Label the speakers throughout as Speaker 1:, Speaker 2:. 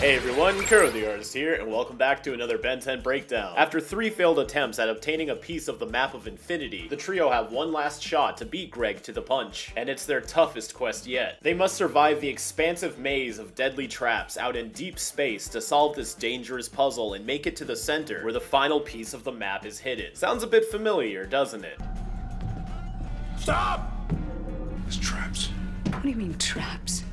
Speaker 1: Hey everyone, Kuro the Artist here, and welcome back to another Ben 10 breakdown. After 3 failed attempts at obtaining a piece of the map of infinity, the trio have one last shot to beat Greg to the punch, and it's their toughest quest yet. They must survive the expansive maze of deadly traps out in deep space to solve this dangerous puzzle and make it to the center where the final piece of the map is hidden. Sounds a bit familiar, doesn't it?
Speaker 2: Stop! It's traps.
Speaker 3: What do you mean, traps?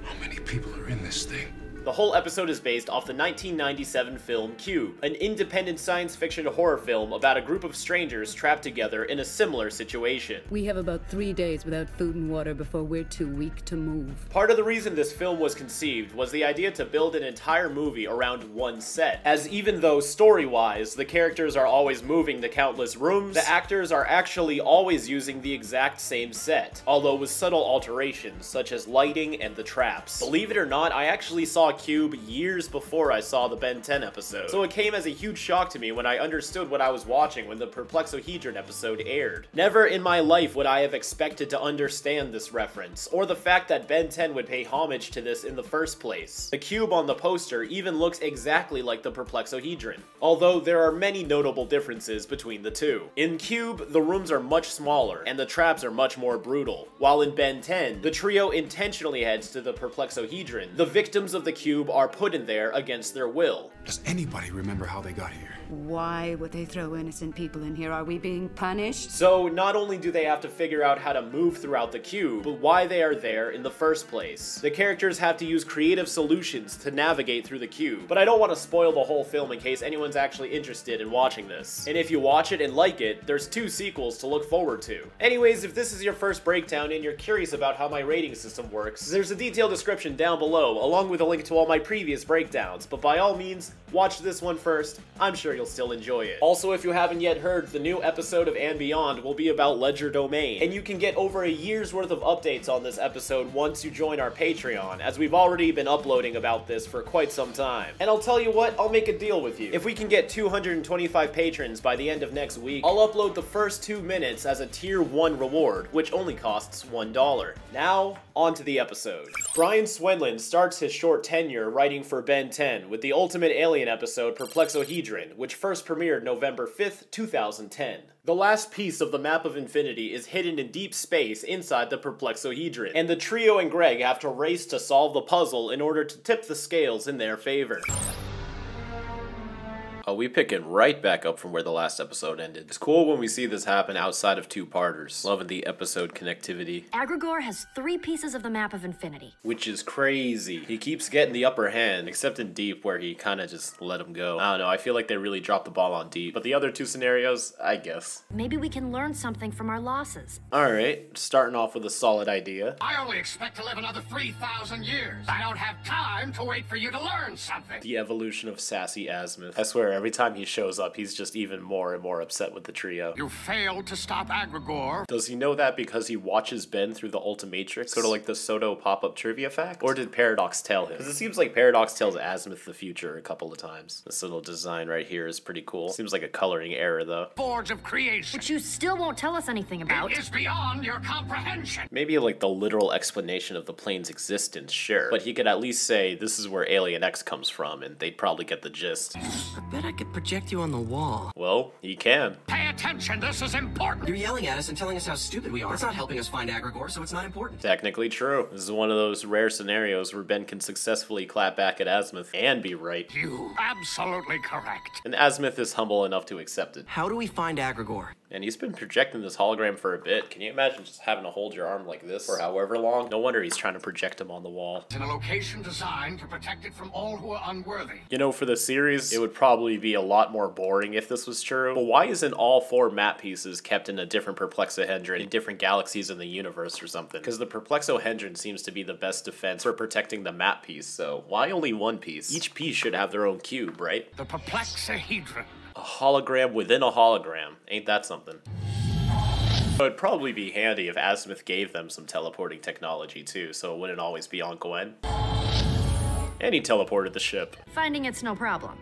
Speaker 2: How many people are in this thing?
Speaker 1: The whole episode is based off the 1997 film Cube, an independent science fiction horror film about a group of strangers trapped together in a similar situation.
Speaker 3: We have about 3 days without food and water before we're too weak to move.
Speaker 1: Part of the reason this film was conceived was the idea to build an entire movie around one set, as even though story-wise the characters are always moving to countless rooms, the actors are actually always using the exact same set, although with subtle alterations such as lighting and the traps. Believe it or not, I actually saw Cube years before I saw the Ben 10 episode, so it came as a huge shock to me when I understood what I was watching when the Perplexohedron episode aired. Never in my life would I have expected to understand this reference, or the fact that Ben 10 would pay homage to this in the first place. The cube on the poster even looks exactly like the Perplexohedron, although there are many notable differences between the two. In Cube, the rooms are much smaller, and the traps are much more brutal, while in Ben 10, the trio intentionally heads to the Perplexohedron. The victims of the cube are put in there against their will.
Speaker 2: Does anybody remember how they got here?
Speaker 3: Why would they throw innocent people in here? Are we being punished?
Speaker 1: So not only do they have to figure out how to move throughout the cube, but why they are there in the first place. The characters have to use creative solutions to navigate through the cube, but I don't want to spoil the whole film in case anyone's actually interested in watching this. And if you watch it and like it, there's 2 sequels to look forward to. Anyways, if this is your first breakdown and you're curious about how my rating system works, there's a detailed description down below, along with a link to all my previous breakdowns, but by all means, watch this one first. I'm sure you'll still enjoy it. Also, if you haven't yet heard, the new episode of And Beyond will be about Ledger Domain, and you can get over a year's worth of updates on this episode once you join our Patreon, as we've already been uploading about this for quite some time. And I'll tell you what, I'll make a deal with you. If we can get 225 patrons by the end of next week, I'll upload the first 2 minutes as a tier 1 reward, which only costs $1. Now, on to the episode. Brian Swenlin starts his short tenure writing for Ben 10 with the Ultimate Alien episode Perplexohedron, which first premiered November 5th, 2010. The last piece of the map of infinity is hidden in deep space inside the Perplexohedron, and the trio and Greg have to race to solve the puzzle in order to tip the scales in their favor. Oh, we pick it right back up from where the last episode ended. It's cool when we see this happen outside of 2-parters. Loving the episode connectivity.
Speaker 4: Agrigor has 3 pieces of the map of infinity.
Speaker 1: Which is crazy. He keeps getting the upper hand, except in Deep where he kind of just let him go. I don't know, I feel like they really dropped the ball on Deep. But the other 2 scenarios, I guess.
Speaker 4: Maybe we can learn something from our losses.
Speaker 1: Alright, starting off with a solid idea.
Speaker 5: I only expect to live another 3,000 years. I don't have time to wait for you to learn something.
Speaker 1: The evolution of sassy Azimuth. I swear, every time he shows up, he's just even more and more upset with the trio.
Speaker 5: You failed to stop Agrigor.
Speaker 1: Does he know that because he watches Ben through the Ultimatrix? Sort of like the Soto pop-up trivia fact? Or did Paradox tell him? Because it seems like Paradox tells Azimuth the future a couple of times. This little design right here is pretty cool. Seems like a coloring error, though.
Speaker 5: Forge of creation.
Speaker 4: Which you still won't tell us anything about.
Speaker 5: It is beyond your comprehension.
Speaker 1: Maybe like the literal explanation of the plane's existence, sure. But he could at least say, this is where Alien X comes from, and they'd probably get the gist.
Speaker 6: I bet I could project you on the wall.
Speaker 1: Well, he can.
Speaker 5: Pay attention, this is important.
Speaker 6: You're yelling at us and telling us how stupid we are. It's not helping us find Agrigor, so it's not important.
Speaker 1: Technically true. This is one of those rare scenarios where Ben can successfully clap back at Azimuth and be right.
Speaker 5: You absolutely correct.
Speaker 1: And Azimuth is humble enough to accept it.
Speaker 6: How do we find Agrigor?
Speaker 1: And he's been projecting this hologram for a bit. Can you imagine just having to hold your arm like this for however long? No wonder he's trying to project him on the wall.
Speaker 5: It's in a location designed to protect it from all who are unworthy.
Speaker 1: You know, for the series, it would probably be a lot more boring if this was true. But why isn't all 4 map pieces kept in a different Perplexohedron in different galaxies in the universe or something? Because the Perplexohedron seems to be the best defense for protecting the map piece, so why only 1 piece? Each piece should have their own cube, right?
Speaker 5: The Perplexohedron.
Speaker 1: A hologram within a hologram. Ain't that something? It would probably be handy if Azimuth gave them some teleporting technology too, so it wouldn't always be on Gwen. And he teleported the ship.
Speaker 4: Finding it's no problem.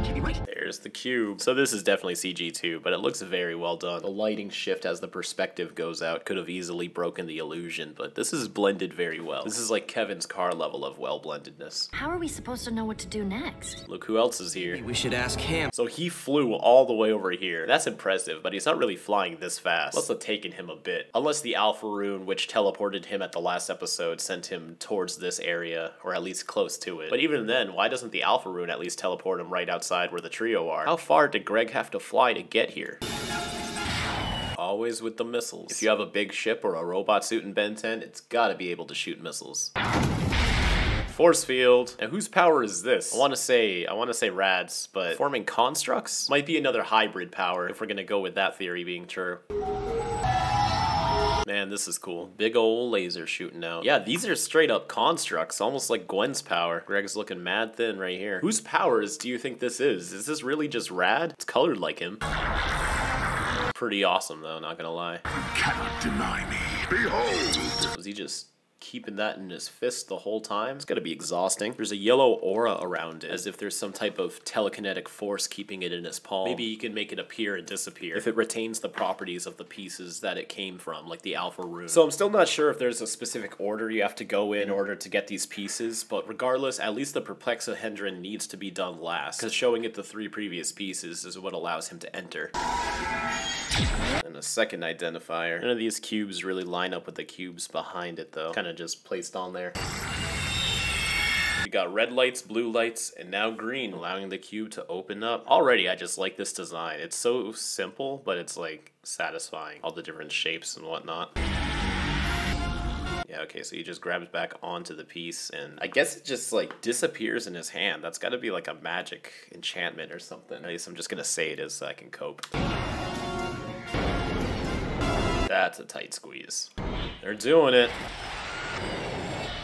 Speaker 6: Can't be right.
Speaker 1: There There's the cube. So this is definitely CG too, but it looks very well done. The lighting shift as the perspective goes out could have easily broken the illusion, but this is blended very well. This is like Kevin's car level of well-blendedness.
Speaker 4: How are we supposed to know what to do next?
Speaker 1: Look who else is here.
Speaker 6: We should ask him.
Speaker 1: So he flew all the way over here. That's impressive, but he's not really flying this fast. Must have taken him a bit. Unless the Alpha Rune, which teleported him at the last episode, sent him towards this area, or at least close to it. But even then, why doesn't the Alpha Rune at least teleport him right outside where the trio are? How far did Greg have to fly to get here? Always with the missiles. If you have a big ship or a robot suit in Ben 10, it's gotta be able to shoot missiles. Force field. Now whose power is this? I want to say Rad's, but forming constructs might be another hybrid power if we're gonna go with that theory being true. Man, this is cool. Big ol' laser shooting out. Yeah, these are straight up constructs, almost like Gwen's power. Greg's looking mad thin right here. Whose powers do you think this is? Is this really just Rad? It's colored like him. Pretty awesome though, not gonna lie.
Speaker 2: You cannot deny me. Behold!
Speaker 1: Was he just keeping that in his fist the whole time? It's gotta be exhausting. There's a yellow aura around it, as if there's some type of telekinetic force keeping it in his palm. Maybe you can make it appear and disappear if it retains the properties of the pieces that it came from, like the Alpha Rune. So I'm still not sure if there's a specific order you have to go in order to get these pieces, but regardless, at least the Perplexohedron needs to be done last, because showing it the 3 previous pieces is what allows him to enter. And a second identifier. None of these cubes really line up with the cubes behind it though. Kind of just placed on there. We got red lights, blue lights, and now green, allowing the cube to open up. Already, I just like this design. It's so simple, but it's like satisfying. All the different shapes and whatnot. Yeah, okay, so he just grabs back onto the piece, and I guess it just like disappears in his hand. That's gotta be like a magic enchantment or something. At least I'm just gonna say it is so I can cope. That's a tight squeeze. They're doing it.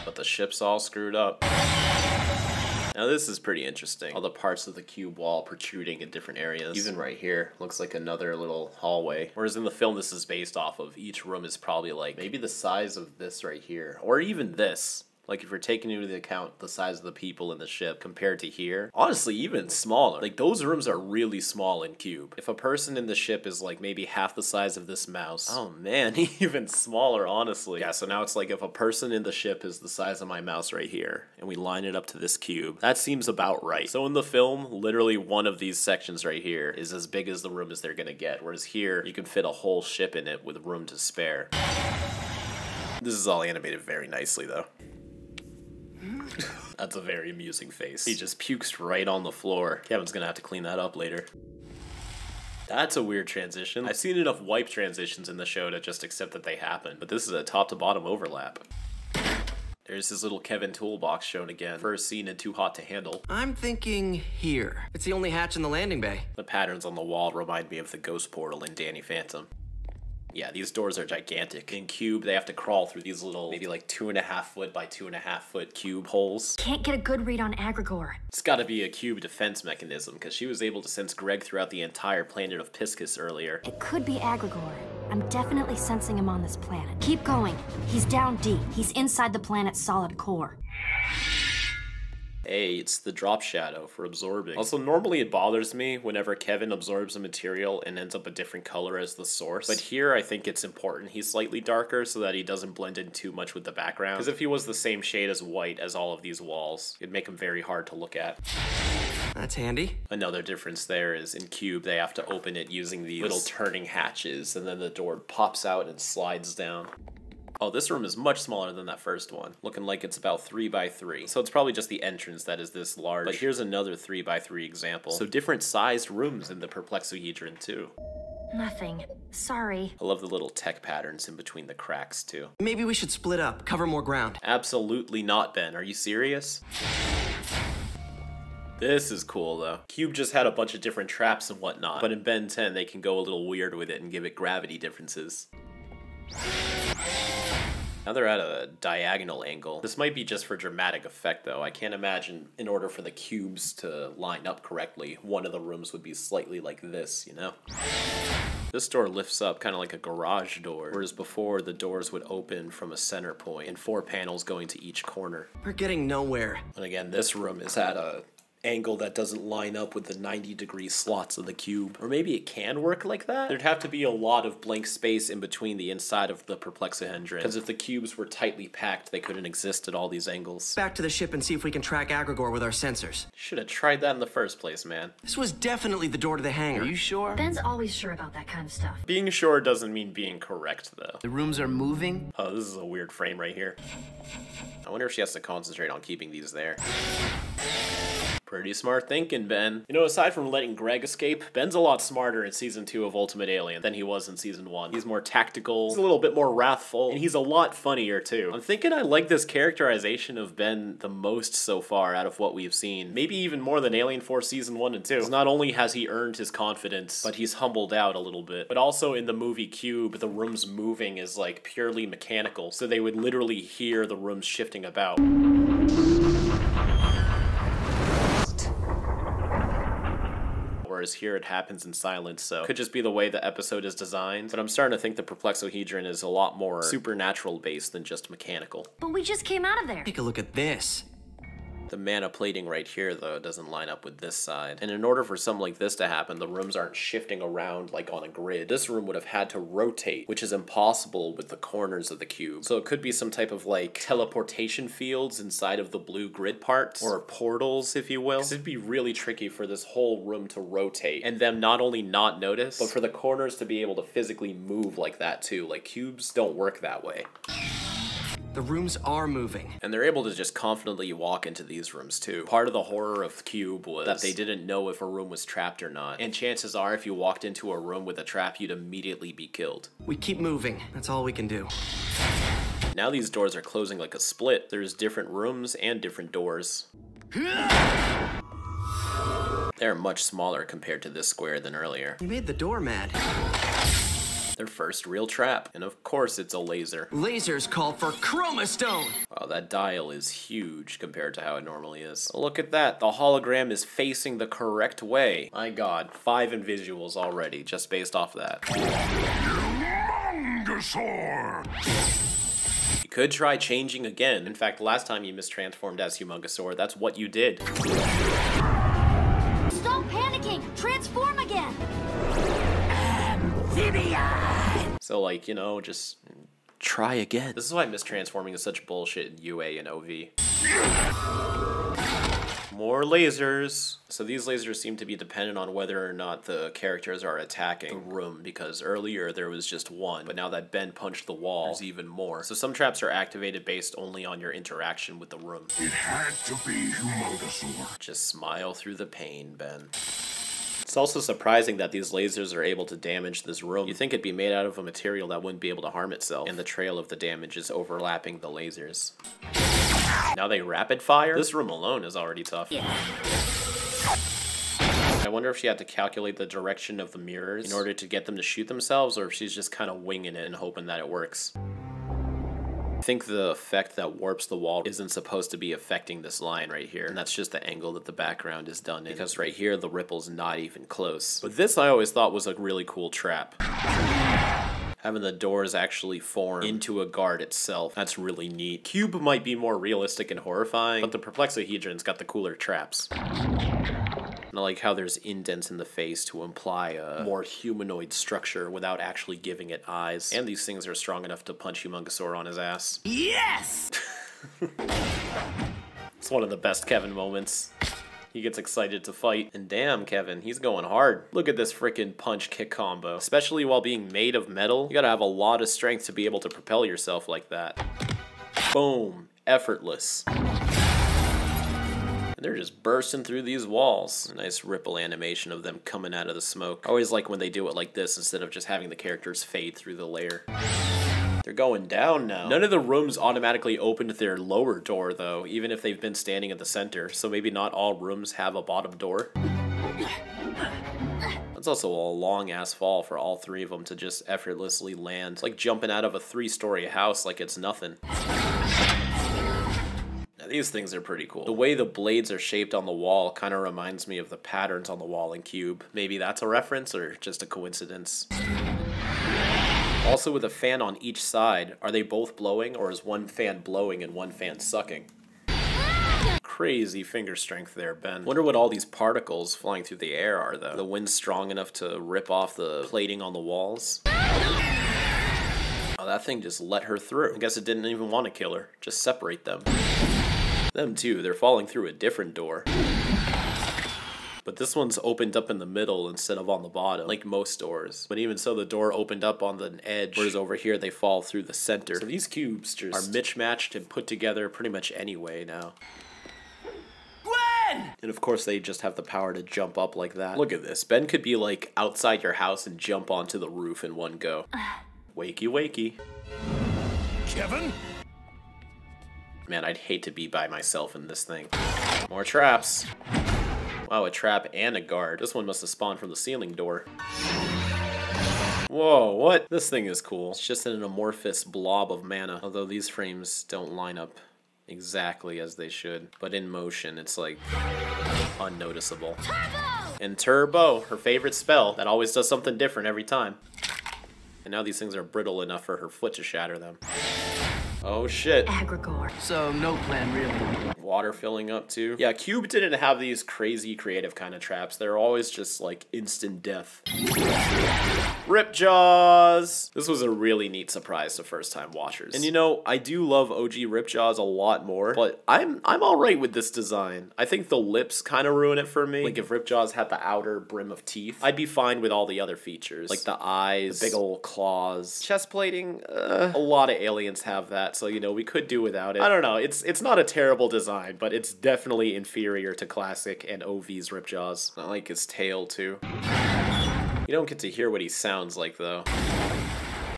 Speaker 1: But the ship's all screwed up. Now this is pretty interesting. All the parts of the cube wall protruding in different areas. Even right here, looks like another little hallway. Whereas in the film this is based off of, each room is probably like maybe the size of this right here. Or even this. Like if you're taking into account the size of the people in the ship compared to here, honestly even smaller. Like those rooms are really small in Cube. If a person in the ship is like maybe half the size of this mouse, oh man, even smaller honestly. Yeah, so now it's like if a person in the ship is the size of my mouse right here, and we line it up to this cube, that seems about right. So in the film, literally one of these sections right here is as big as the room as they're gonna get, whereas here, you can fit a whole ship in it with room to spare. This is all animated very nicely though. That's a very amusing face. He just pukes right on the floor. Kevin's gonna have to clean that up later. That's a weird transition. I've seen enough wipe transitions in the show to just accept that they happen, but this is a top to bottom overlap. There's his little Kevin toolbox shown again. First scene in Too Hot to Handle.
Speaker 6: I'm thinking here. It's the only hatch in the landing bay.
Speaker 1: The patterns on the wall remind me of the ghost portal in Danny Phantom. Yeah, these doors are gigantic. In Cube, they have to crawl through these little, maybe like 2.5 foot by 2.5 foot cube holes.
Speaker 4: Can't get a good read on Agrigor.
Speaker 1: It's gotta be a Cube defense mechanism, because she was able to sense Greg throughout the entire planet of Piscus earlier.
Speaker 4: It could be Agrigor. I'm definitely sensing him on this planet. Keep going. He's down deep. He's inside the planet's solid core.
Speaker 1: Hey, it's the drop shadow for absorbing. Also, normally it bothers me whenever Kevin absorbs a material and ends up a different color as the source. But here, I think it's important he's slightly darker so that he doesn't blend in too much with the background. Because if he was the same shade as white as all of these walls, it'd make him very hard to look at.
Speaker 6: That's handy.
Speaker 1: Another difference there is in Cube, they have to open it using these little turning hatches, and then the door pops out and slides down. Oh, this room is much smaller than that first one, looking like it's about 3 by 3. So it's probably just the entrance that is this large. But here's another 3 by 3 example. So different sized rooms in the Perplexohedron too.
Speaker 4: Nothing. Sorry.
Speaker 1: I love the little tech patterns in between the cracks too.
Speaker 6: Maybe we should split up, cover more ground.
Speaker 1: Absolutely not, Ben. Are you serious? This is cool though. Cube just had a bunch of different traps and whatnot, but in Ben 10 they can go a little weird with it and give it gravity differences. Now they're at a diagonal angle. This might be just for dramatic effect though. I can't imagine in order for the cubes to line up correctly, one of the rooms would be slightly like this, you know? This door lifts up kind of like a garage door, whereas before the doors would open from a center point and 4 panels going to each corner.
Speaker 6: We're getting nowhere.
Speaker 1: And again, this room is at a angle that doesn't line up with the 90-degree slots of the cube. Or maybe it can work like that? There'd have to be a lot of blank space in between the inside of the perplexahedron, because if the cubes were tightly packed, they couldn't exist at all these angles.
Speaker 6: Back to the ship and see if we can track Agrigor with our sensors.
Speaker 1: Should have tried that in the first place, man.
Speaker 6: This was definitely the door to the hangar. Are you sure?
Speaker 4: Ben's always sure about that kind of stuff.
Speaker 1: Being sure doesn't mean being correct, though.
Speaker 6: The rooms are moving?
Speaker 1: Oh, this is a weird frame right here. I wonder if she has to concentrate on keeping these there. Pretty smart thinking, Ben. You know, aside from letting Greg escape, Ben's a lot smarter in Season 2 of Ultimate Alien than he was in Season 1. He's more tactical, he's a little bit more wrathful, and he's a lot funnier too. I'm thinking I like this characterization of Ben the most so far out of what we've seen. Maybe even more than Alien Force Season 1 and 2. 'Cause not only has he earned his confidence, but he's humbled out a little bit. But also in the movie Cube, the rooms moving is like purely mechanical, so they would literally hear the rooms shifting about. Whereas here it happens in silence, so could just be the way the episode is designed. But I'm starting to think the perplexahedron is a lot more supernatural based than just mechanical.
Speaker 4: But we just came out of there.
Speaker 6: Take a look at this.
Speaker 1: The mana plating right here, though, doesn't line up with this side. And in order for something like this to happen, the rooms aren't shifting around like on a grid. This room would have had to rotate, which is impossible with the corners of the cube. So it could be some type of like teleportation fields inside of the blue grid parts, or portals, if you will. 'Cause it'd be really tricky for this whole room to rotate, and them not only not notice, but for the corners to be able to physically move like that too. Like, cubes don't work that way.
Speaker 6: The rooms are moving.
Speaker 1: And they're able to just confidently walk into these rooms too. Part of the horror of Cube was that they didn't know if a room was trapped or not. And chances are if you walked into a room with a trap, you'd immediately be killed.
Speaker 6: We keep moving. That's all we can do.
Speaker 1: Now these doors are closing like a split. There's different rooms and different doors. They're much smaller compared to this square than earlier.
Speaker 6: You made the door mad.
Speaker 1: Their first real trap. And of course it's a laser.
Speaker 6: Lasers call for chromastone.
Speaker 1: Wow, that dial is huge compared to how it normally is. Look at that, the hologram is facing the correct way. My god, 5 visuals already, just based off that.
Speaker 2: Humongosaur!
Speaker 1: You could try changing again. In fact, last time you mistransformed as Humongosaur, that's what you did.
Speaker 4: Stop panicking! Transform again!
Speaker 1: So like, you know, just try again. This is why mistransforming is such bullshit in UA and OV. More lasers. So these lasers seem to be dependent on whether or not the characters are attacking the room, because earlier there was just one, but now that Ben punched the wall, there's even more. So some traps are activated based only on your interaction with the room.
Speaker 2: It had to be Humongosaur.
Speaker 1: Just smile through the pain, Ben. It's also surprising that these lasers are able to damage this room. You'd think it'd be made out of a material that wouldn't be able to harm itself, and the trail of the damage is overlapping the lasers. Now they rapid fire? This room alone is already tough. Yeah. I wonder if she had to calculate the direction of the mirrors in order to get them to shoot themselves, or if she's just kind of winging it and hoping that it works. I think the effect that warps the wall isn't supposed to be affecting this line right here, and that's just the angle that the background is done in, because right here the ripple's not even close. But this I always thought was a really cool trap. Having the doors actually form into a guard itself, that's really neat. Cube might be more realistic and horrifying, but the perplexahedron's got the cooler traps. And I like how there's indents in the face to imply a more humanoid structure without actually giving it eyes. And these things are strong enough to punch Humongosaur on his ass.
Speaker 6: Yes!
Speaker 1: It's one of the best Kevin moments. He gets excited to fight. And damn, Kevin, he's going hard. Look at this freaking punch-kick combo. Especially while being made of metal, you gotta have a lot of strength to be able to propel yourself like that. Boom. Effortless. And they're just bursting through these walls. A nice ripple animation of them coming out of the smoke. I always like when they do it like this instead of just having the characters fade through the layer. They're going down now. None of the rooms automatically opened their lower door though, even if they've been standing at the center. So maybe not all rooms have a bottom door. That's also a long ass fall for all 3 of them to just effortlessly land. It's like jumping out of a 3-story house like it's nothing. These things are pretty cool. The way the blades are shaped on the wall kind of reminds me of the patterns on the wall in Cube. Maybe that's a reference or just a coincidence. Also with a fan on each side, are they both blowing or is one fan blowing and one fan sucking? crazy finger strength there, Ben. Wonder what all these particles flying through the air are, though. The wind's strong enough to rip off the plating on the walls. Oh, that thing just let her through. I guess it didn't even want to kill her. Just separate them. Them too, they're falling through a different door. But this one's opened up in the middle instead of on the bottom, like most doors. But even so, the door opened up on the edge, whereas over here they fall through the center. So these cubes just are mismatched and put together pretty much anyway now. Gwen! And of course they just have the power to jump up like that. Look at this. Ben could be like outside your house and jump onto the roof in one go. Wakey wakey.
Speaker 2: Kevin?
Speaker 1: Man, I'd hate to be by myself in this thing. More traps. Wow, a trap and a guard. This one must have spawned from the ceiling door. Whoa, what? This thing is cool. It's just an amorphous blob of mana. Although these frames don't line up exactly as they should. But in motion, it's like unnoticeable. Turbo! And Turbo, her favorite spell, that always does something different every time. And now these things are brittle enough for her foot to shatter them. Oh shit.
Speaker 4: Egregore.
Speaker 6: So, no plan, really.
Speaker 1: Water filling up too. Yeah, Cube didn't have these crazy creative kind of traps. They're always just like instant death. Ripjaws! This was a really neat surprise to first time watchers. And you know, I do love OG Ripjaws a lot more, but I'm alright with this design. I think the lips kind of ruin it for me. Like if Ripjaws had the outer brim of teeth, I'd be fine with all the other features. Like the eyes, the big old claws. Chest plating, a lot of aliens have that, so you know, we could do without it. I don't know, it's not a terrible design, but it's definitely inferior to classic and OV's Ripjaws. I like his tail too. You don't get to hear what he sounds like though.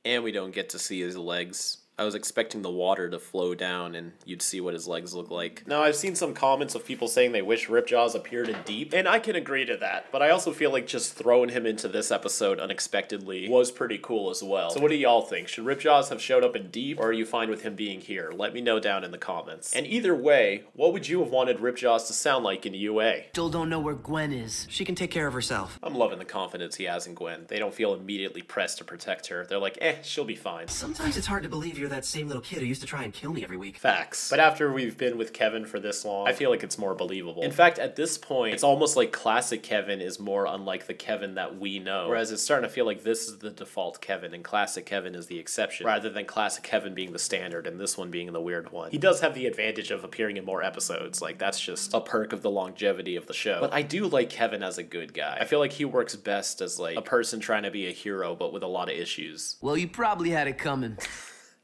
Speaker 1: And we don't get to see his legs. I was expecting the water to flow down and you'd see what his legs look like. Now, I've seen some comments of people saying they wish Ripjaws appeared in Deep, and I can agree to that, but I also feel like just throwing him into this episode unexpectedly was pretty cool as well. So what do y'all think? Should Ripjaws have showed up in Deep, or are you fine with him being here? Let me know down in the comments. And either way, what would you have wanted Ripjaws to sound like in UA?
Speaker 6: Still don't know where Gwen is. She can take care of herself.
Speaker 1: I'm loving the confidence he has in Gwen. They don't feel immediately pressed to protect her. They're like, she'll be fine.
Speaker 6: Sometimes it's hard to believe you're that same little kid who used to try and kill me every week.
Speaker 1: Facts. But after we've been with Kevin for this long, I feel like it's more believable. In fact, at this point, it's almost like classic Kevin is more unlike the Kevin that we know. Whereas it's starting to feel like this is the default Kevin and classic Kevin is the exception, rather than classic Kevin being the standard and this one being the weird one. He does have the advantage of appearing in more episodes. Like, that's just a perk of the longevity of the show. But I do like Kevin as a good guy. I feel like he works best as like a person trying to be a hero but with a lot of issues.
Speaker 6: Well, you probably had it coming.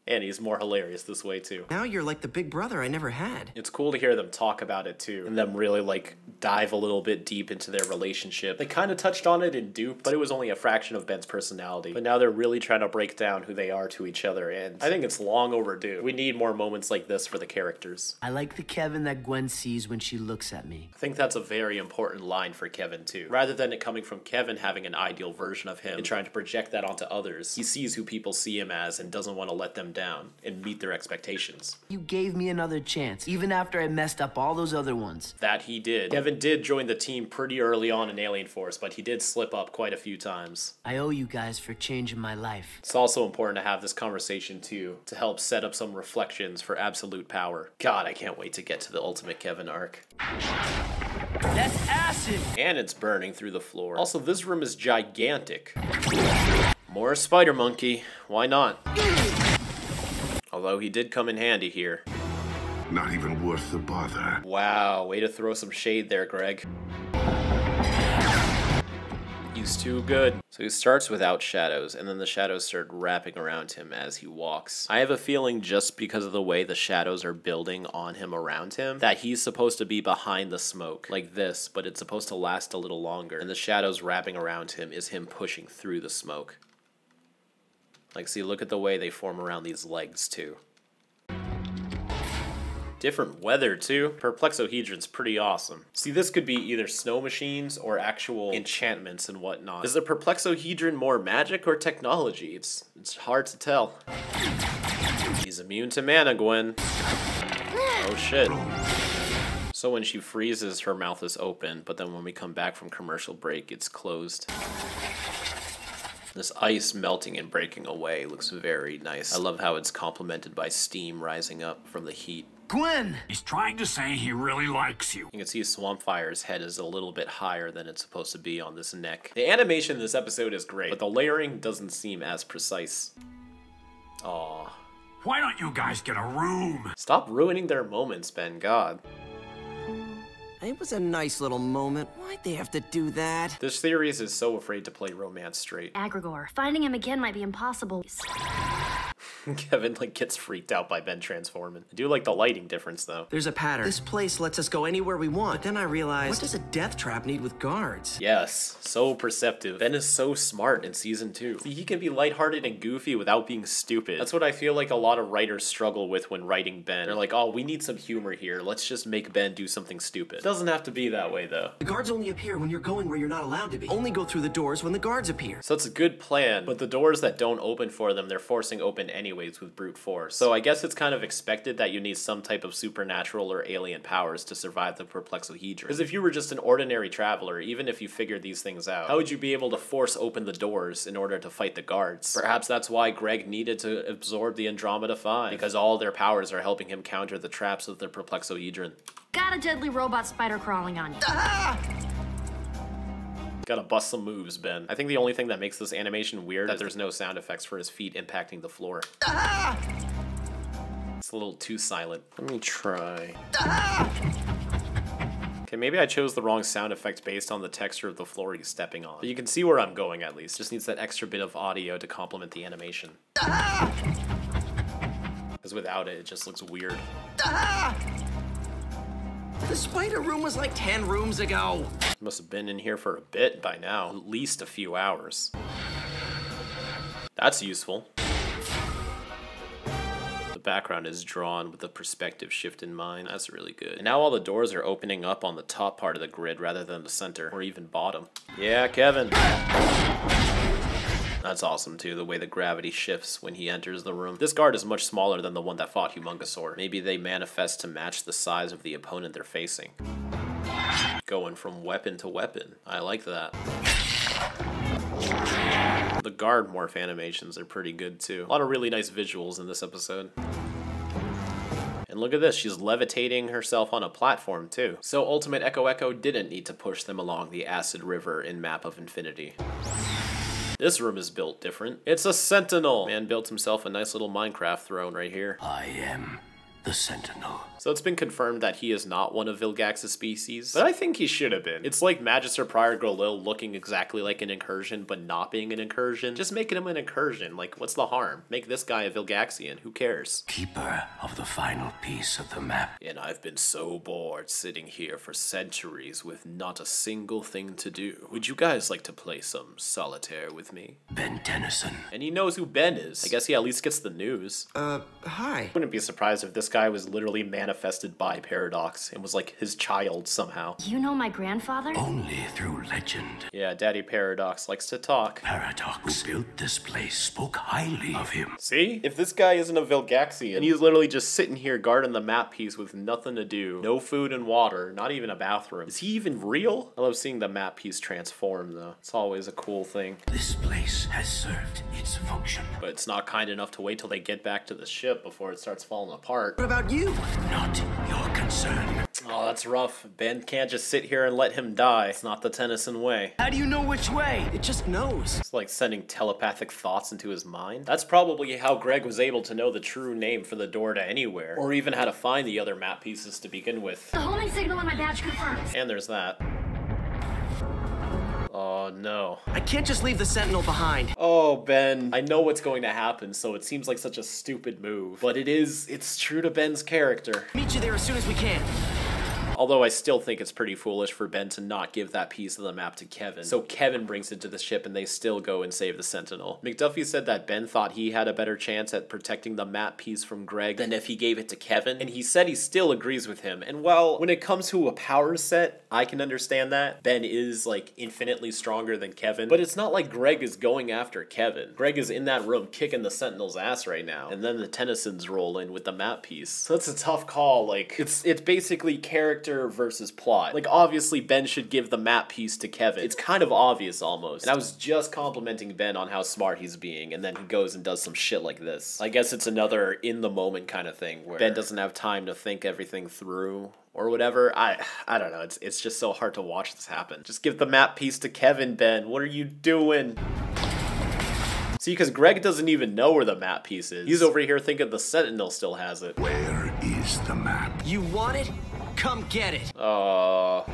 Speaker 1: And he's more hilarious this way too.
Speaker 6: Now you're like the big brother I never had.
Speaker 1: It's cool to hear them talk about it too, and them really like dive a little bit deep into their relationship. They kind of touched on it in Dupe, but it was only a fraction of Ben's personality. But now they're really trying to break down who they are to each other, and I think it's long overdue. We need more moments like this for the characters.
Speaker 6: I like the Kevin that Gwen sees when she looks at me.
Speaker 1: I think that's a very important line for Kevin too. Rather than it coming from Kevin having an ideal version of him and trying to project that onto others, he sees who people see him as and doesn't want to let them down and meet their expectations.
Speaker 6: You gave me another chance, even after I messed up all those other ones.
Speaker 1: That he did. Kevin did join the team pretty early on in Alien Force, but he did slip up quite a few times.
Speaker 6: I owe you guys for changing my life.
Speaker 1: It's also important to have this conversation too, to help set up some reflections for absolute power. God, I can't wait to get to the Ultimate Kevin arc.
Speaker 6: That's acid!
Speaker 1: And it's burning through the floor. Also, this room is gigantic. More spider monkey. Why not? Although he did come in handy here.
Speaker 2: Not even worth the bother.
Speaker 1: Wow, way to throw some shade there, Greg. He's too good. So he starts without shadows, and then the shadows start wrapping around him as he walks. I have a feeling just because of the way the shadows are building on him around him, that he's supposed to be behind the smoke, like this, but it's supposed to last a little longer, and the shadows wrapping around him is him pushing through the smoke. Like, see, look at the way they form around these legs, too. Different weather, too. Perplexohedron's pretty awesome. See, this could be either snow machines or actual enchantments and whatnot. Is the Perplexohedron more magic or technology? It's hard to tell. He's immune to mana, Gwen. Oh, shit. So when she freezes, her mouth is open, but then when we come back from commercial break, it's closed. This ice melting and breaking away looks very nice. I love how it's complemented by steam rising up from the heat.
Speaker 7: Gwen!
Speaker 5: He's trying to say he really likes you.
Speaker 1: You can see Swampfire's head is a little bit higher than it's supposed to be on this neck. The animation in this episode is great, but the layering doesn't seem as precise. Aww.
Speaker 5: Why don't you guys get a room?
Speaker 1: Stop ruining their moments, Ben. God.
Speaker 6: It was a nice little moment. Why'd they have to do that?
Speaker 1: This series is so afraid to play romance straight.
Speaker 4: Agrigor. Finding him again might be impossible.
Speaker 1: Kevin like gets freaked out by Ben transforming. I do like the lighting difference though.
Speaker 6: There's a pattern. This place lets us go anywhere we want. But then I realized, what does a death trap need with guards?
Speaker 1: Yes, so perceptive. Ben is so smart in season 2. See, he can be lighthearted and goofy without being stupid. That's what I feel like a lot of writers struggle with when writing Ben. They're like, oh, we need some humor here. Let's just make Ben do something stupid. It doesn't have to be that way though.
Speaker 6: The guards only appear when you're going where you're not allowed to be. Only go through the doors when the guards appear.
Speaker 1: So it's a good plan, but the doors that don't open for them, they're forcing open anyways with brute force. So I guess it's kind of expected that you need some type of supernatural or alien powers to survive the perplexohedron. Because if you were just an ordinary traveler, even if you figured these things out, how would you be able to force open the doors in order to fight the guards? Perhaps that's why Greg needed to absorb the Andromeda 5, because all their powers are helping him counter the traps of the perplexohedron.
Speaker 4: Got a deadly robot spider crawling on you.
Speaker 1: Gotta bust some moves, Ben. I think the only thing that makes this animation weird is that there's no sound effects for his feet impacting the floor. It's a little too silent. Let me try. Okay, maybe I chose the wrong sound effect based on the texture of the floor he's stepping on. But you can see where I'm going at least. Just needs that extra bit of audio to complement the animation. Because without it, it just looks weird.
Speaker 6: The spider room was like 10 rooms ago.
Speaker 1: Must have been in here for a bit by now. At least a few hours. That's useful. The background is drawn with the perspective shift in mind. That's really good. And now all the doors are opening up on the top part of the grid rather than the center or even bottom. Yeah, Kevin. That's awesome too, the way the gravity shifts when he enters the room. This guard is much smaller than the one that fought Humungosaur. Maybe they manifest to match the size of the opponent they're facing. Going from weapon to weapon. I like that. The guard morph animations are pretty good too. A lot of really nice visuals in this episode. And look at this, she's levitating herself on a platform too. So Ultimate Echo Echo didn't need to push them along the acid river in Map of Infinity. This room is built different. It's a sentinel! Man built himself a nice little Minecraft throne right here.
Speaker 5: I am the Sentinel.
Speaker 1: So it's been confirmed that he is not one of Vilgax's species, but I think he should have been. It's like Magister Prior Golil looking exactly like an incursion, but not being an incursion. Just making him an incursion. Like, what's the harm? Make this guy a Vilgaxian. Who cares?
Speaker 5: Keeper of the final piece of the map.
Speaker 1: And I've been so bored sitting here for centuries with not a single thing to do. Would you guys like to play some solitaire with me?
Speaker 5: Ben Tennyson.
Speaker 1: And he knows who Ben is. I guess he at least gets the news.
Speaker 6: Hi.
Speaker 1: Wouldn't be surprised if this guy was literally manifested by Paradox and was like his child somehow.
Speaker 4: You know my grandfather?
Speaker 5: Only through legend.
Speaker 1: Yeah, Daddy Paradox likes to talk.
Speaker 5: Paradox, who built this place, spoke highly of him.
Speaker 1: See? If this guy isn't a Vilgaxian, and he's literally just sitting here guarding the map piece with nothing to do, no food and water, not even a bathroom, is he even real? I love seeing the map piece transform though. It's always a cool thing.
Speaker 5: This place has served its function.
Speaker 1: But it's not kind enough to wait till they get back to the ship before it starts falling apart.
Speaker 6: What about you?
Speaker 5: Not your concern.
Speaker 1: Oh, that's rough. Ben can't just sit here and let him die. It's not the Tennyson way.
Speaker 6: How do you know which way? It just knows.
Speaker 1: It's like sending telepathic thoughts into his mind. That's probably how Greg was able to know the true name for the door to anywhere, or even how to find the other map pieces to begin with.
Speaker 4: The homing signal on my badge confirms.
Speaker 1: And there's that. Oh no.
Speaker 6: I can't just leave the Sentinel behind.
Speaker 1: Oh, Ben. I know what's going to happen, so it seems like such a stupid move. But it's true to Ben's character.
Speaker 6: Meet you there as soon as we can.
Speaker 1: Although I still think it's pretty foolish for Ben to not give that piece of the map to Kevin. So Kevin brings it to the ship and they still go and save the Sentinel. McDuffie said that Ben thought he had a better chance at protecting the map piece from Greg than if he gave it to Kevin. And he said he still agrees with him. And while when it comes to a power set, I can understand that. Ben is like infinitely stronger than Kevin. But it's not like Greg is going after Kevin. Greg is in that room kicking the Sentinel's ass right now. And then the Tennysons roll in with the map piece. So it's a tough call. Like, it's basically character character versus plot. Like, obviously Ben should give the map piece to Kevin. It's kind of obvious almost. And I was just complimenting Ben on how smart he's being, and then he goes and does some shit like this. I guess it's another in the moment kind of thing where Ben doesn't have time to think everything through or whatever. I don't know. It's just so hard to watch this happen. Just give the map piece to Kevin, Ben. What are you doing? See, because Greg doesn't even know where the map piece is. He's over here thinking the Sentinel still has it.
Speaker 2: Where is the map?
Speaker 6: You want it? Come get it.
Speaker 2: No!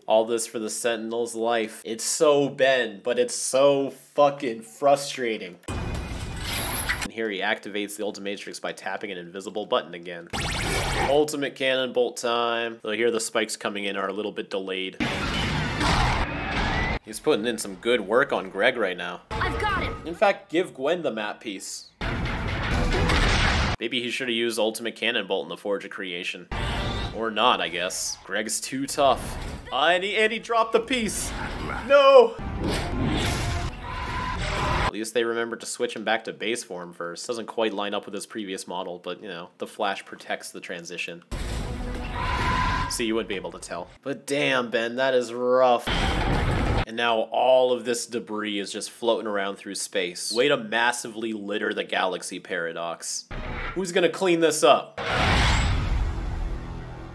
Speaker 1: All this for the Sentinel's life. It's so Ben, but it's so fucking frustrating. And here he activates the Ultimatrix by tapping an invisible button again. Ultimate cannon bolt time. So here the spikes coming in are a little bit delayed. He's putting in some good work on Greg right now.
Speaker 4: I've got him!
Speaker 1: In fact, give Gwen the map piece. Maybe he should have used Ultimate Cannon Bolt in the Forge of Creation. Or not, I guess. Greg's too tough. And he dropped the piece! No! At least they remembered to switch him back to base form first. Doesn't quite line up with his previous model, but you know, the Flash protects the transition. See, you wouldn't be able to tell. But damn, Ben, that is rough. And now all of this debris is just floating around through space. Way to massively litter the galaxy paradox. Who's gonna clean this up?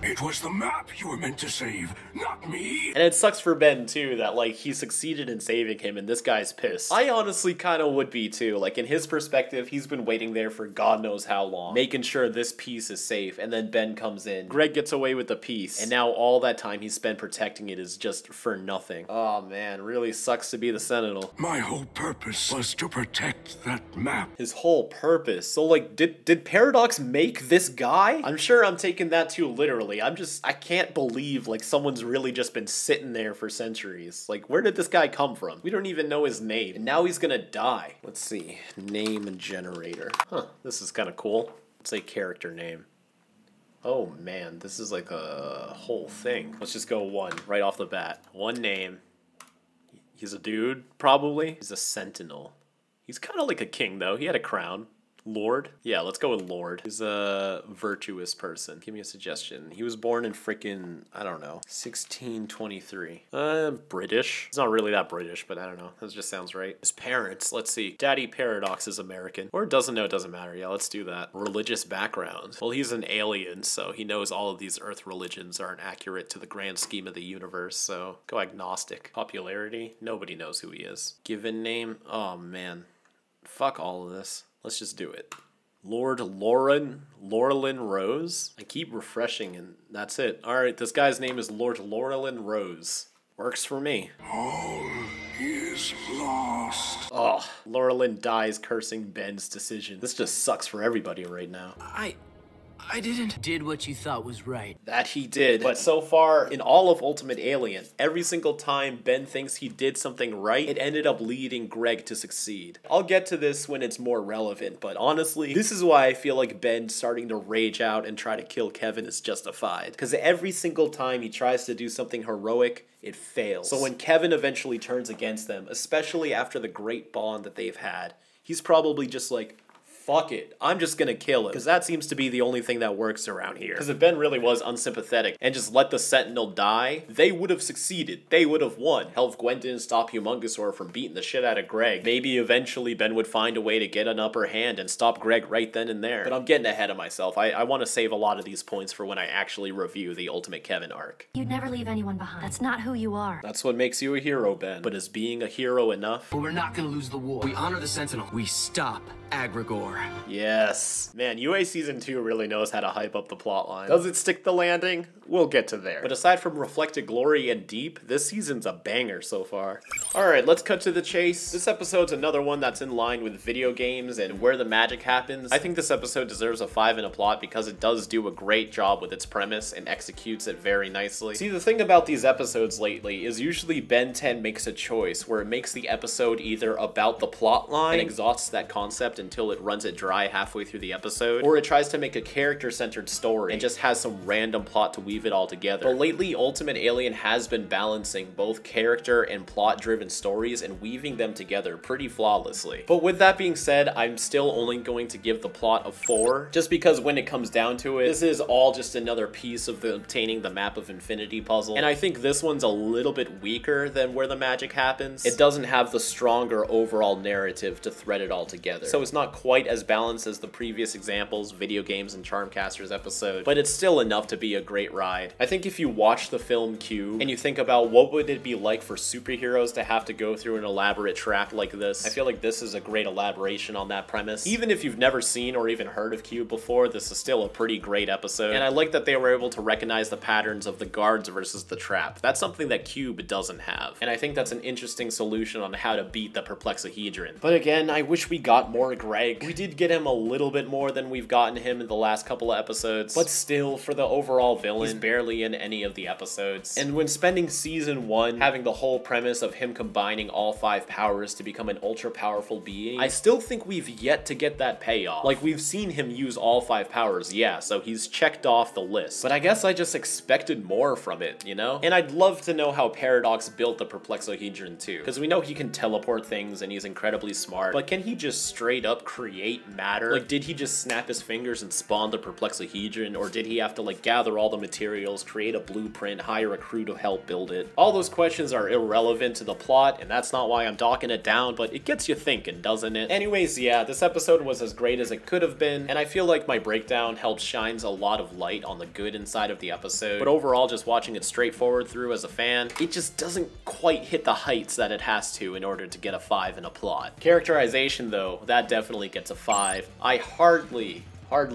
Speaker 2: It was the map you were meant to save, not me.
Speaker 1: And it sucks for Ben too that like he succeeded in saving him and this guy's pissed. I honestly kind of would be too. Like in his perspective, he's been waiting there for God knows how long, making sure this piece is safe, and then Ben comes in. Greg gets away with the piece, and now all that time he spent protecting it is just for nothing. Oh man, really sucks to be the Sentinel.
Speaker 2: My whole purpose was to protect that map.
Speaker 1: His whole purpose. So like, did Paradox make this guy? I'm sure I'm taking that too literally. I can't believe like someone's really just been sitting there for centuries. Like, where did this guy come from? We don't even know his name. And now he's gonna die. Let's see, name generator. Huh, this is kind of cool. Let's say character name. Oh man, this is like a whole thing. Let's just go one right off the bat. One name. He's a dude, probably. He's a sentinel. He's kind of like a king though. He had a crown. Lord? Yeah, let's go with Lord. He's a virtuous person. Give me a suggestion. He was born in frickin', I don't know, 1623. British. He's not really that British, but I don't know. That just sounds right. His parents, let's see. Daddy Paradox is American. Or doesn't know, it doesn't matter. Yeah, let's do that. Religious background. Well, he's an alien, so he knows all of these Earth religions aren't accurate to the grand scheme of the universe, so go agnostic. Popularity? Nobody knows who he is. Given name? Oh, man. Fuck all of this. Let's just do it. Lord Laurelin Rose? I keep refreshing and that's it. Alright, this guy's name is Lord Laurelin Rose. Works for me.
Speaker 2: All is lost.
Speaker 1: Oh, Laurelin dies cursing Ben's decision. This just sucks for everybody right now.
Speaker 6: I did what you thought was right.
Speaker 1: That he did. But so far, in all of Ultimate Alien, every single time Ben thinks he did something right, it ended up leading Greg to succeed. I'll get to this when it's more relevant, but honestly, this is why I feel like Ben starting to rage out and try to kill Kevin is justified. Because every single time he tries to do something heroic, it fails. So when Kevin eventually turns against them, especially after the great bond that they've had, he's probably just like, fuck it, I'm just gonna kill him. Because that seems to be the only thing that works around here. Because if Ben really was unsympathetic and just let the Sentinel die, they would have succeeded. They would have won. Hell, if Gwen didn't stop Humongosaur from beating the shit out of Greg, maybe eventually Ben would find a way to get an upper hand and stop Greg right then and there. But I'm getting ahead of myself. I want to save a lot of these points for when I actually review the Ultimate Kevin arc.
Speaker 4: You'd never leave anyone behind. That's not who you are.
Speaker 1: That's what makes you a hero, Ben. But is being a hero enough?
Speaker 6: But we're not gonna lose the war. We honor the Sentinel. We stop Agrigor.
Speaker 1: Yes. Man, UA Season 2 really knows how to hype up the plotline. Does it stick the landing? We'll get to there. But aside from Reflected Glory and Deep, this season's a banger so far. Alright, let's cut to the chase. This episode's another one that's in line with video games and where the magic happens. I think this episode deserves a 5 in a plot because it does do a great job with its premise and executes it very nicely. See, the thing about these episodes lately is usually Ben 10 makes a choice where it makes the episode either about the plotline and exhausts that concept until it runs it dry halfway through the episode, or it tries to make a character-centered story and just has some random plot to weave it all together. But lately, Ultimate Alien has been balancing both character and plot-driven stories and weaving them together pretty flawlessly. But with that being said, I'm still only going to give the plot a 4, just because when it comes down to it, this is all just another piece of obtaining the Map of Infinity puzzle, and I think this one's a little bit weaker than where the magic happens. It doesn't have the stronger overall narrative to thread it all together, so it's not quite as balanced as the previous examples, Video Games and Charmcaster's episode, but it's still enough to be a great ride. I think if you watch the film Q and you think about what would it be like for superheroes to have to go through an elaborate trap like this, I feel like this is a great elaboration on that premise. Even if you've never seen or even heard of Q before, this is still a pretty great episode, and I like that they were able to recognize the patterns of the guards versus the trap. That's something that Cube doesn't have, and I think that's an interesting solution on how to beat the Perplexahedron. But again, I wish we got more Greg. We did get him a little bit more than we've gotten him in the last couple of episodes, but still, for the overall villain, he's barely in any of the episodes. And when spending season 1 having the whole premise of him combining all 5 powers to become an ultra powerful being, I still think we've yet to get that payoff. Like, we've seen him use all 5 powers, yeah, so he's checked off the list, but I guess I just expected more from it, you know? And I'd love to know how Paradox built the Perplexahedron too, because we know he can teleport things and he's incredibly smart, but can he just straight up create matter? Like, did he just snap his fingers and spawn the Perplexahedron, or did he have to like gather all the materials, create a blueprint, hire a crew to help build it? All those questions are irrelevant to the plot, and that's not why I'm talking it down, but it gets you thinking, doesn't it? Anyways, yeah, this episode was as great as it could have been, and I feel like my breakdown helps shines a lot of light on the good inside of the episode, but overall, just watching it straightforward through as a fan, it just doesn't quite hit the heights that it has to in order to get a 5 in a plot. Characterization though, that definitely gets a 5. I hardly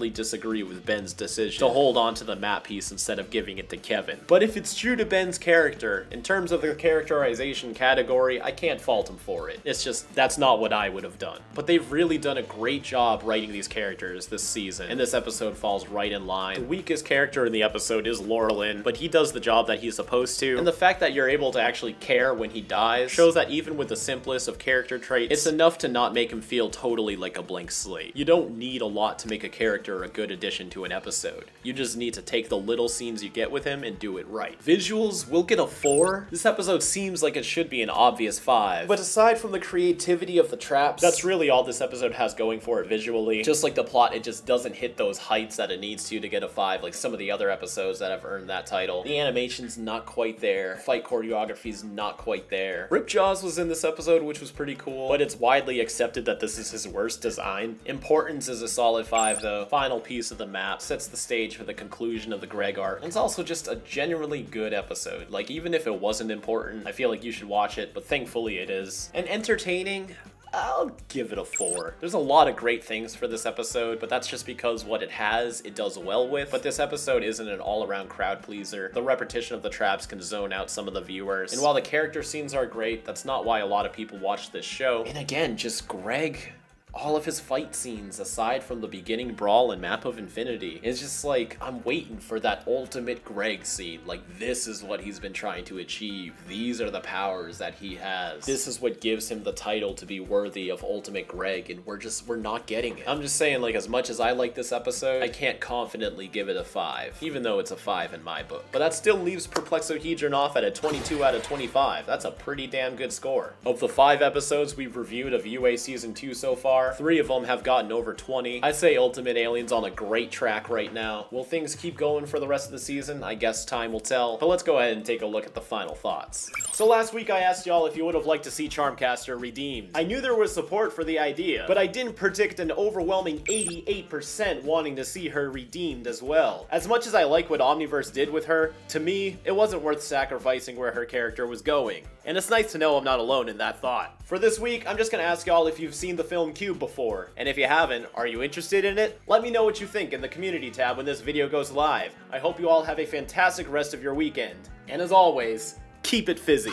Speaker 1: disagree with Ben's decision to hold on to the map piece instead of giving it to Kevin. But if it's true to Ben's character, in terms of the characterization category, I can't fault him for it. It's just, that's not what I would have done. But they've really done a great job writing these characters this season, and this episode falls right in line. The weakest character in the episode is Laurelin, but he does the job that he's supposed to, and the fact that you're able to actually care when he dies shows that even with the simplest of character traits, it's enough to not make him feel totally like a blank slate. You don't need a lot to make a character a good addition to an episode. You just need to take the little scenes you get with him and do it right. Visuals, we'll get a 4. This episode seems like it should be an obvious 5, but aside from the creativity of the traps, that's really all this episode has going for it visually. Just like the plot, it just doesn't hit those heights that it needs to get a 5 like some of the other episodes that have earned that title. The animation's not quite there. Fight choreography's not quite there. Ripjaws was in this episode, which was pretty cool, but it's widely accepted that this is his worst design. Importance is a solid 5 though. Final piece of the map sets the stage for the conclusion of the Greg arc. And it's also just a genuinely good episode. Like, even if it wasn't important, I feel like you should watch it, but thankfully it is. And entertaining, I'll give it a 4. There's a lot of great things for this episode, but that's just because what it has, it does well with. But this episode isn't an all-around crowd pleaser. The repetition of the traps can zone out some of the viewers. And while the character scenes are great, that's not why a lot of people watch this show. And again, just Greg, all of his fight scenes, aside from the beginning brawl and Map of Infinity, it's just like, I'm waiting for that ultimate Greg scene. Like, this is what he's been trying to achieve. These are the powers that he has. This is what gives him the title to be worthy of Ultimate Greg, and we're not getting it. I'm just saying, like, as much as I like this episode, I can't confidently give it a 5, even though it's a 5 in my book. But that still leaves Perplexahedron off at a 22 out of 25. That's a pretty damn good score. Of the 5 episodes we've reviewed of UA Season 2 so far, 3 of them have gotten over 20. I'd say Ultimate Alien's on a great track right now. Will things keep going for the rest of the season? I guess time will tell. But let's go ahead and take a look at the final thoughts. So last week I asked y'all if you would have liked to see Charmcaster redeemed. I knew there was support for the idea, but I didn't predict an overwhelming 88% wanting to see her redeemed as well. As much as I like what Omniverse did with her, to me, it wasn't worth sacrificing where her character was going. And it's nice to know I'm not alone in that thought. For this week, I'm just gonna ask y'all if you've seen the film Cube before, and if you haven't, are you interested in it? Let me know what you think in the community tab when this video goes live. I hope you all have a fantastic rest of your weekend. And as always, keep it fizzy.